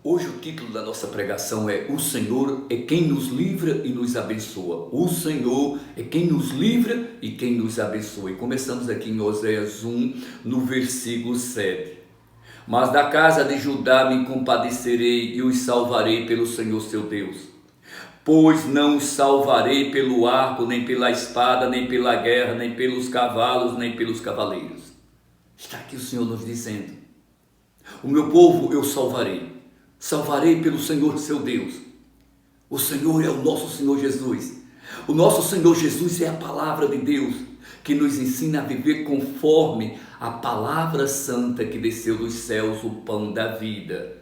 Hoje o título da nossa pregação é O Senhor é quem nos livra e nos abençoa. O Senhor é quem nos livra e quem nos abençoa. E começamos aqui em Oséias 1, no versículo 7. Mas da casa de Judá me compadecerei e os salvarei pelo Senhor seu Deus. Pois não os salvarei pelo arco, nem pela espada, nem pela guerra, nem pelos cavalos, nem pelos cavaleiros. Está aqui o Senhor nos dizendo: o meu povo eu salvarei. Salvarei pelo Senhor seu Deus. O Senhor é o nosso Senhor Jesus. O nosso Senhor Jesus é a palavra de Deus, que nos ensina a viver conforme a palavra santa que desceu dos céus, o pão da vida.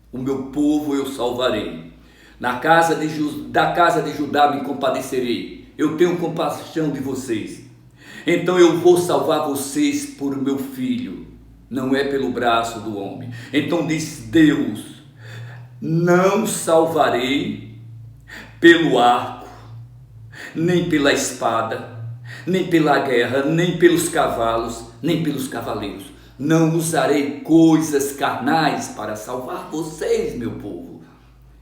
O meu povo eu salvarei. Da casa de Judá me compadecerei. Eu tenho compaixão de vocês. Então eu vou salvar vocês por meu filho. Não é pelo braço do homem. Então diz Deus: não salvarei pelo arco, nem pela espada, nem pela guerra, nem pelos cavalos, nem pelos cavaleiros. Não usarei coisas carnais para salvar vocês, meu povo.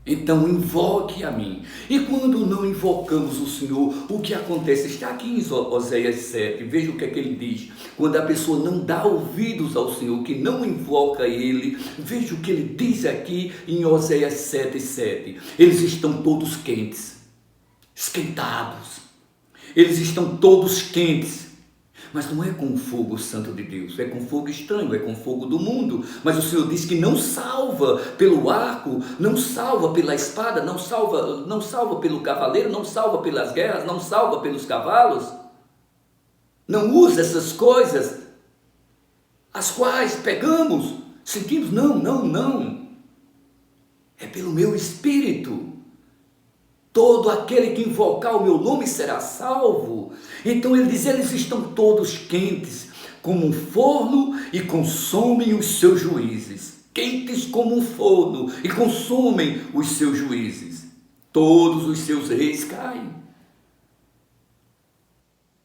Então invoque a mim. E quando não invocamos o Senhor, o que acontece? Está aqui em Oséias 7, veja o que é que ele diz. Quando a pessoa não dá ouvidos ao Senhor, que não invoca Ele, veja o que ele diz aqui em Oséias 7:7. Eles estão todos quentes, esquentados. Eles estão todos quentes. Mas não é com o fogo santo de Deus, é com fogo estranho, é com fogo do mundo. Mas o Senhor diz que não salva pelo arco, não salva pela espada, não salva pelo cavaleiro, não salva pelas guerras, não salva pelos cavalos. Não usa essas coisas, as quais pegamos, sentimos, não. É pelo meu espírito. Todo aquele que invocar o meu nome será salvo. Então ele diz: eles estão todos quentes como um forno e consomem os seus juízes. Quentes como um forno e consomem os seus juízes. Todos os seus reis caem.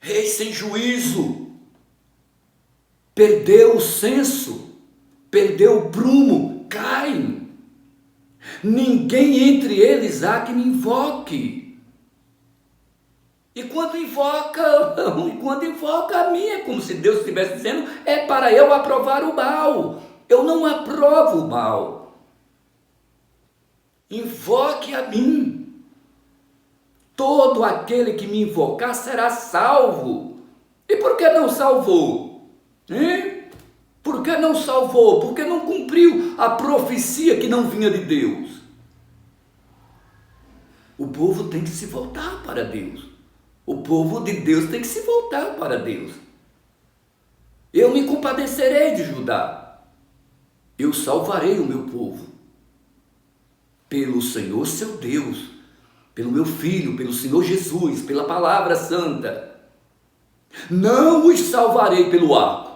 Reis sem juízo. Perdeu o senso, perdeu o prumo, caem. Ninguém entre eles há que me invoque. E quando invoca a mim, é como se Deus estivesse dizendo: é para eu aprovar o mal. Eu não aprovo o mal. Invoque a mim. Todo aquele que me invocar será salvo. E por que não salvou? Por que não salvou? Porque não cumpriu a profecia que não vinha de Deus. O povo tem que se voltar para Deus. O povo de Deus tem que se voltar para Deus. Eu me compadecerei de Judá. Eu salvarei o meu povo. Pelo Senhor seu Deus. Pelo meu Filho, pelo Senhor Jesus, pela palavra santa. Não os salvarei pelo arco.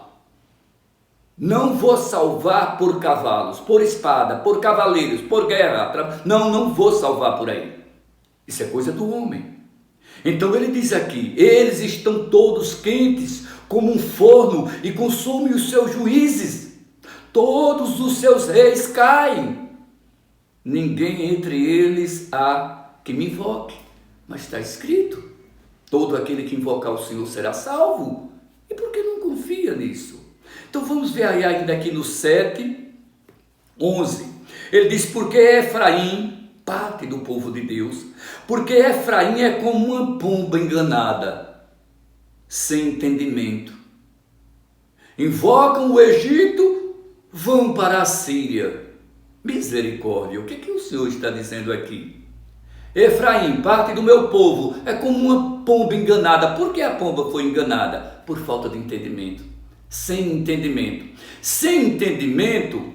Não vou salvar por cavalos, por espada, por cavaleiros, por guerra. Não vou salvar por aí. Isso é coisa do homem. Então ele diz aqui: eles estão todos quentes como um forno e consomem os seus juízes. Todos os seus reis caem. Ninguém entre eles há que me invoque. Mas está escrito: todo aquele que invocar o Senhor será salvo. E por que não confia nisso? Então vamos ver aí ainda aqui no 7:11. Ele diz: porque Efraim, parte do povo de Deus, porque Efraim é como uma pomba enganada, sem entendimento. Invocam o Egito, vão para a Síria. Misericórdia, o que o Senhor está dizendo aqui? Efraim, parte do meu povo, é como uma pomba enganada. Por que a pomba foi enganada? Por falta de entendimento. Sem entendimento. Sem entendimento,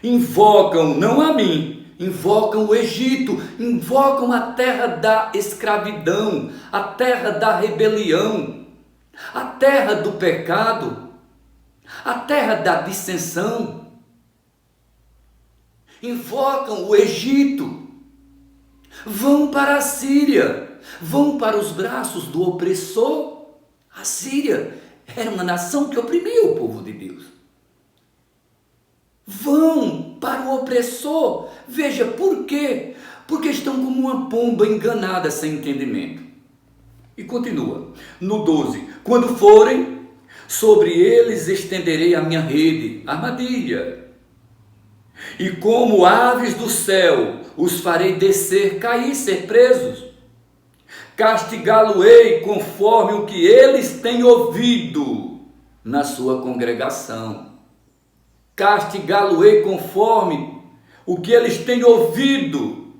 invocam não a mim, invocam o Egito, invocam a terra da escravidão, a terra da rebelião, a terra do pecado, a terra da dissensão. Invocam o Egito, vão para a Síria, vão para os braços do opressor. A Síria era uma nação que oprimia o povo de Deus. Vão para o opressor. Veja, por quê? Porque estão como uma pomba enganada sem entendimento. E continua, no 12, quando forem, sobre eles estenderei a minha rede, armadilha. E como aves do céu, os farei descer, cair, ser presos. Castigá-lo-ei conforme o que eles têm ouvido na sua congregação. Castigá-lo-ei conforme o que eles têm ouvido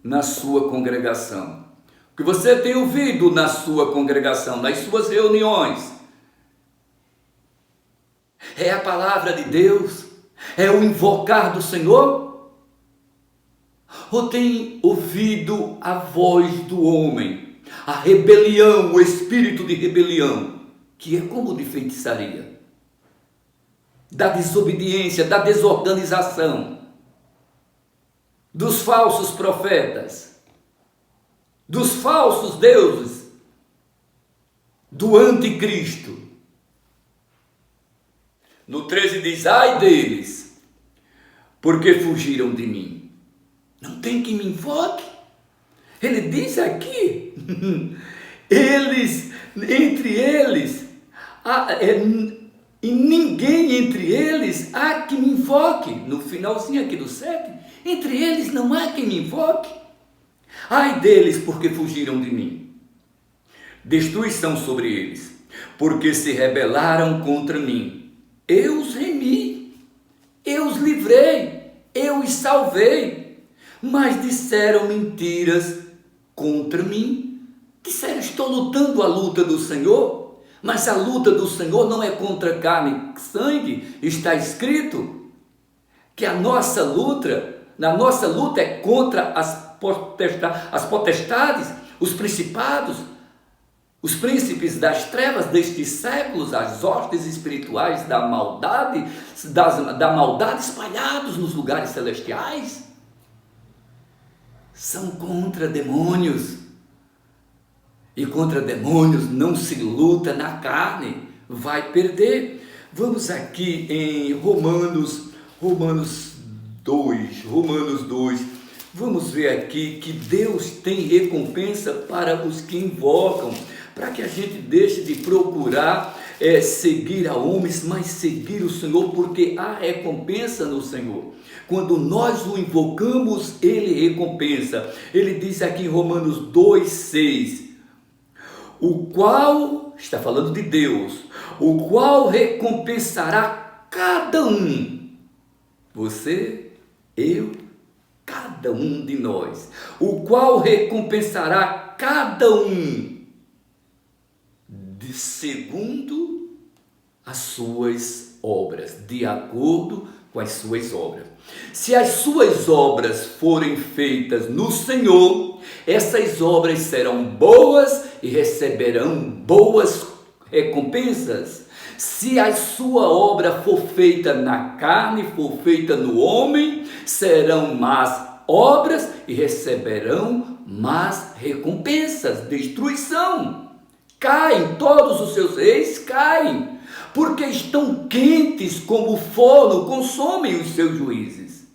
na sua congregação. O que você tem ouvido na sua congregação, nas suas reuniões, é a palavra de Deus? É o invocar do Senhor? Ou tem ouvido a voz do homem, a rebelião, o espírito de rebelião, que é como de feitiçaria, da desobediência, da desorganização, dos falsos profetas, dos falsos deuses, do anticristo? No 13 diz, ai deles, porque fugiram de mim. Não tem quem me invoque. Ele diz aqui, entre eles, e ninguém entre eles há que me invoque. No finalzinho aqui do 7, entre eles não há quem me invoque. Ai deles, porque fugiram de mim. Destruição sobre eles, porque se rebelaram contra mim. Eu os remi, eu os livrei, eu os salvei, mas disseram mentiras contra mim. Disseram, estou lutando a luta do Senhor, mas a luta do Senhor não é contra carne e sangue. Está escrito que na nossa luta é contra as potestades, os principados, os príncipes das trevas destes séculos, as hostes espirituais da maldade, da maldade espalhados nos lugares celestiais. São contra demônios. E contra demônios não se luta na carne, vai perder. Vamos aqui em Romanos 2. Vamos ver aqui que Deus tem recompensa para os que invocam, para que a gente deixe de procurar seguir a homens, mas seguir o Senhor, porque há recompensa no Senhor. Quando nós o invocamos, Ele recompensa. Ele diz aqui em Romanos 2,6, o qual, está falando de Deus, o qual recompensará cada um, você, eu, cada um de nós, o qual recompensará cada um de segundo as suas obras, de acordo com as suas obras. Se as suas obras forem feitas no Senhor, essas obras serão boas e receberão boas recompensas. Se a sua obra for feita na carne, for feita no homem, serão más obras e receberão más recompensas, destruição. Caem, todos os seus reis caem, porque estão quentes como forno, consomem os seus juízes.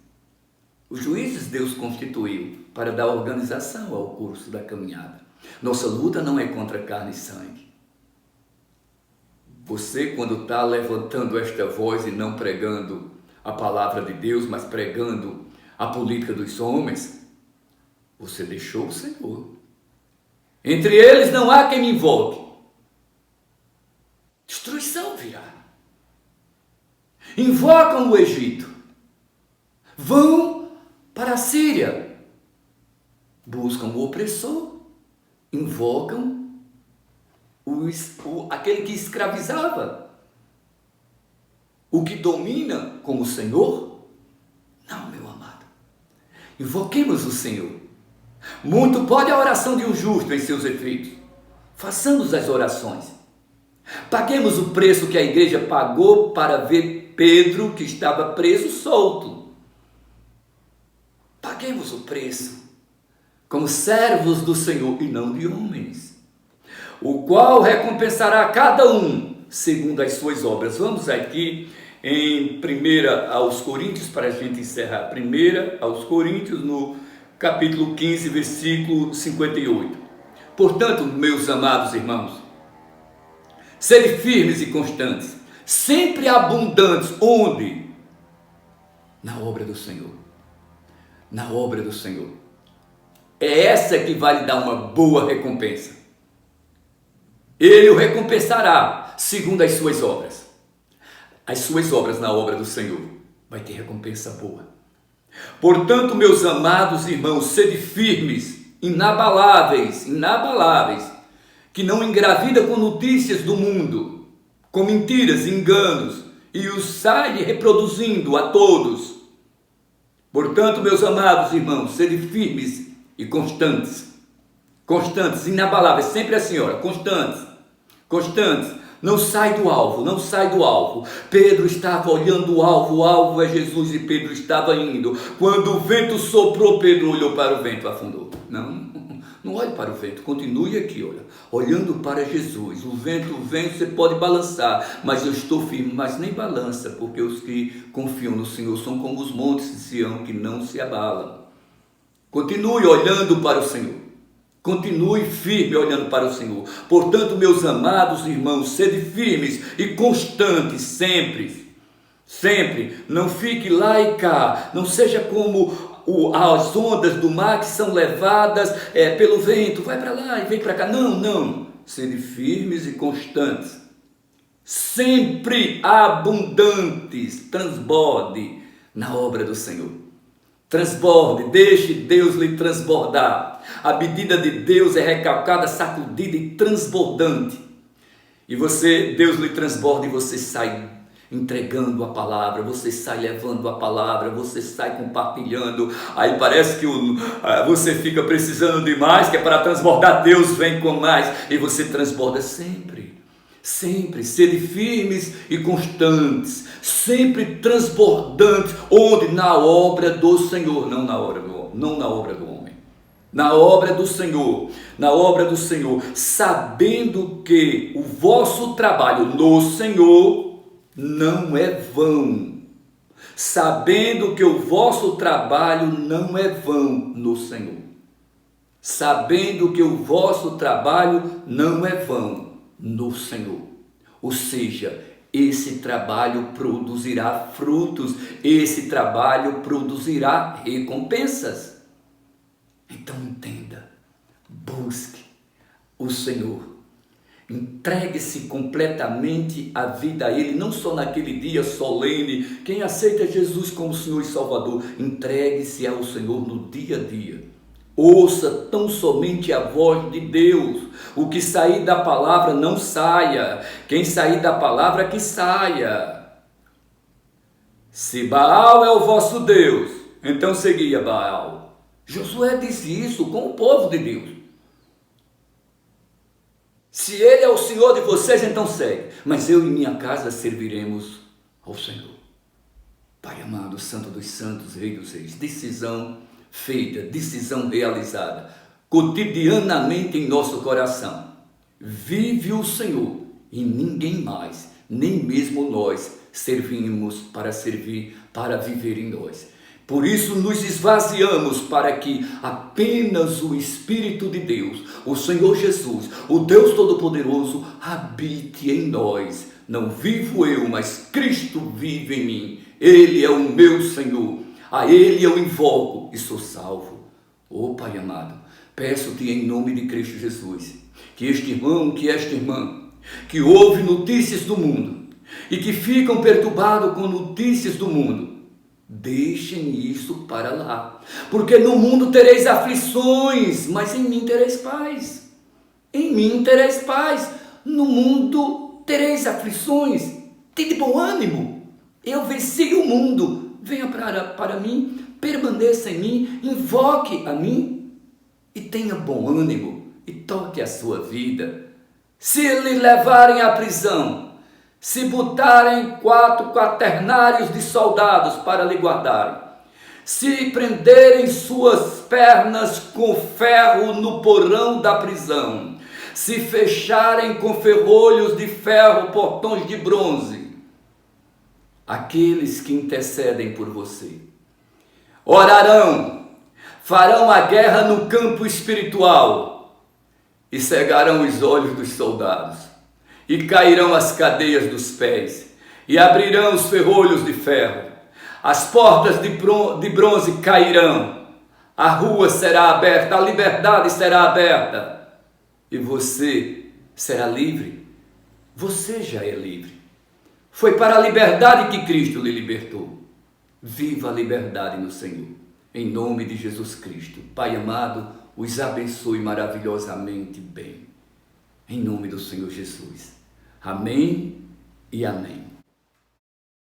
Os juízes Deus constituiu para dar organização ao curso da caminhada. Nossa luta não é contra carne e sangue. Você, quando está levantando esta voz e não pregando a palavra de Deus, mas pregando a política dos homens, você deixou o Senhor. Entre eles não há quem me invoque. Destruição virá. Invocam o Egito. Vão para a Síria. Buscam o opressor. Invocam aquele que escravizava. O que domina como Senhor? Não, meu amado. Invoquemos o Senhor. Muito pode a oração de um justo em seus efeitos. Façamos as orações. Paguemos o preço que a igreja pagou para ver Pedro, que estava preso, solto. Paguemos o preço, como servos do Senhor e não de homens, o qual recompensará cada um segundo as suas obras. Vamos aqui em 1 aos Coríntios, para a gente encerrar. 1 aos Coríntios, no capítulo 15, versículo 58. Portanto, meus amados irmãos, sede firmes e constantes, sempre abundantes. Onde? Na obra do Senhor. Na obra do Senhor. É essa que vai lhe dar uma boa recompensa. Ele o recompensará segundo as suas obras. As suas obras na obra do Senhor vai ter recompensa boa. Portanto, meus amados irmãos, sede firmes, inabaláveis, que não engravida com notícias do mundo, com mentiras e enganos, e os sai reproduzindo a todos. Portanto, meus amados irmãos, sede firmes e constantes, inabaláveis, sempre assim, olha, constantes. Não sai do alvo. Pedro estava olhando o alvo é Jesus, e Pedro estava indo. Quando o vento soprou, Pedro olhou para o vento, afundou. Não olhe para o vento, continue aqui, olha, olhando para Jesus. O vento vem, você pode balançar, mas eu estou firme. Mas nem balança, porque os que confiam no Senhor são como os montes de Sião, que não se abalam. Continue olhando para o Senhor. Continue firme olhando para o Senhor. Portanto, meus amados irmãos, sede firmes e constantes sempre. Não fique lá e cá. Não seja como as ondas do mar que são levadas pelo vento. Vai para lá e vem para cá. Não. Sede firmes e constantes. Sempre abundantes. Transborde na obra do Senhor. Transborde, deixe Deus lhe transbordar. A medida de Deus é recalcada, sacudida e transbordante. E Deus lhe transborda e você sai entregando a palavra, você sai levando a palavra, você sai compartilhando. Aí parece que você fica precisando de mais, que é para transbordar. Deus vem com mais e você transborda sempre. Sede firmes e constantes, sempre transbordantes. Onde? Na obra do Senhor, não na obra do homem. Na obra do Senhor, sabendo que o vosso trabalho no Senhor não é vão. Sabendo que o vosso trabalho não é vão no Senhor. Sabendo que o vosso trabalho não é vão no Senhor. Ou seja, esse trabalho produzirá frutos, esse trabalho produzirá recompensas. Então entenda, busque o Senhor, entregue-se completamente a vida a Ele, não só naquele dia solene. Quem aceita Jesus como Senhor e Salvador, entregue-se ao Senhor no dia a dia. Ouça tão somente a voz de Deus. O que sair da palavra não saia. Quem sair da palavra que saia. Se Baal é o vosso Deus, então segui a Baal. Josué disse isso com o povo de Deus. Se Ele é o Senhor de vocês, então segue. Mas eu e minha casa serviremos ao Senhor. Pai amado, Santo dos Santos, Rei dos Reis, decisão feita, decisão realizada, cotidianamente em nosso coração. Vive o Senhor e ninguém mais, nem mesmo nós, servimos para servir, para viver em nós. Por isso nos esvaziamos para que apenas o Espírito de Deus, o Senhor Jesus, o Deus Todo-Poderoso, habite em nós. Não vivo eu, mas Cristo vive em mim. Ele é o meu Senhor. A Ele eu invoco e sou salvo. Ó Pai amado, peço-te em nome de Cristo Jesus, que este irmão, que esta irmã, que ouve notícias do mundo e que ficam perturbados com notícias do mundo, deixem isso para lá. Porque no mundo tereis aflições, mas em mim tereis paz. Em mim tereis paz. No mundo tereis aflições. Tende bom ânimo. Eu venci o mundo. Venha para mim, permaneça em mim, invoque a mim e tenha bom ânimo e toque a sua vida. Se lhe levarem à prisão, se botarem 4 quaternários de soldados para lhe guardarem, se prenderem suas pernas com ferro no porão da prisão, se fecharem com ferrolhos de ferro portões de bronze, aqueles que intercedem por você. Orarão, farão a guerra no campo espiritual e cegarão os olhos dos soldados, e cairão as cadeias dos pés, e abrirão os ferrolhos de ferro, as portas de bronze cairão, a rua será aberta, a liberdade será aberta, e você será livre. Você já é livre. Foi para a liberdade que Cristo lhe libertou. Viva a liberdade no Senhor. Em nome de Jesus Cristo. Pai amado, os abençoe maravilhosamente bem. Em nome do Senhor Jesus. Amém e amém.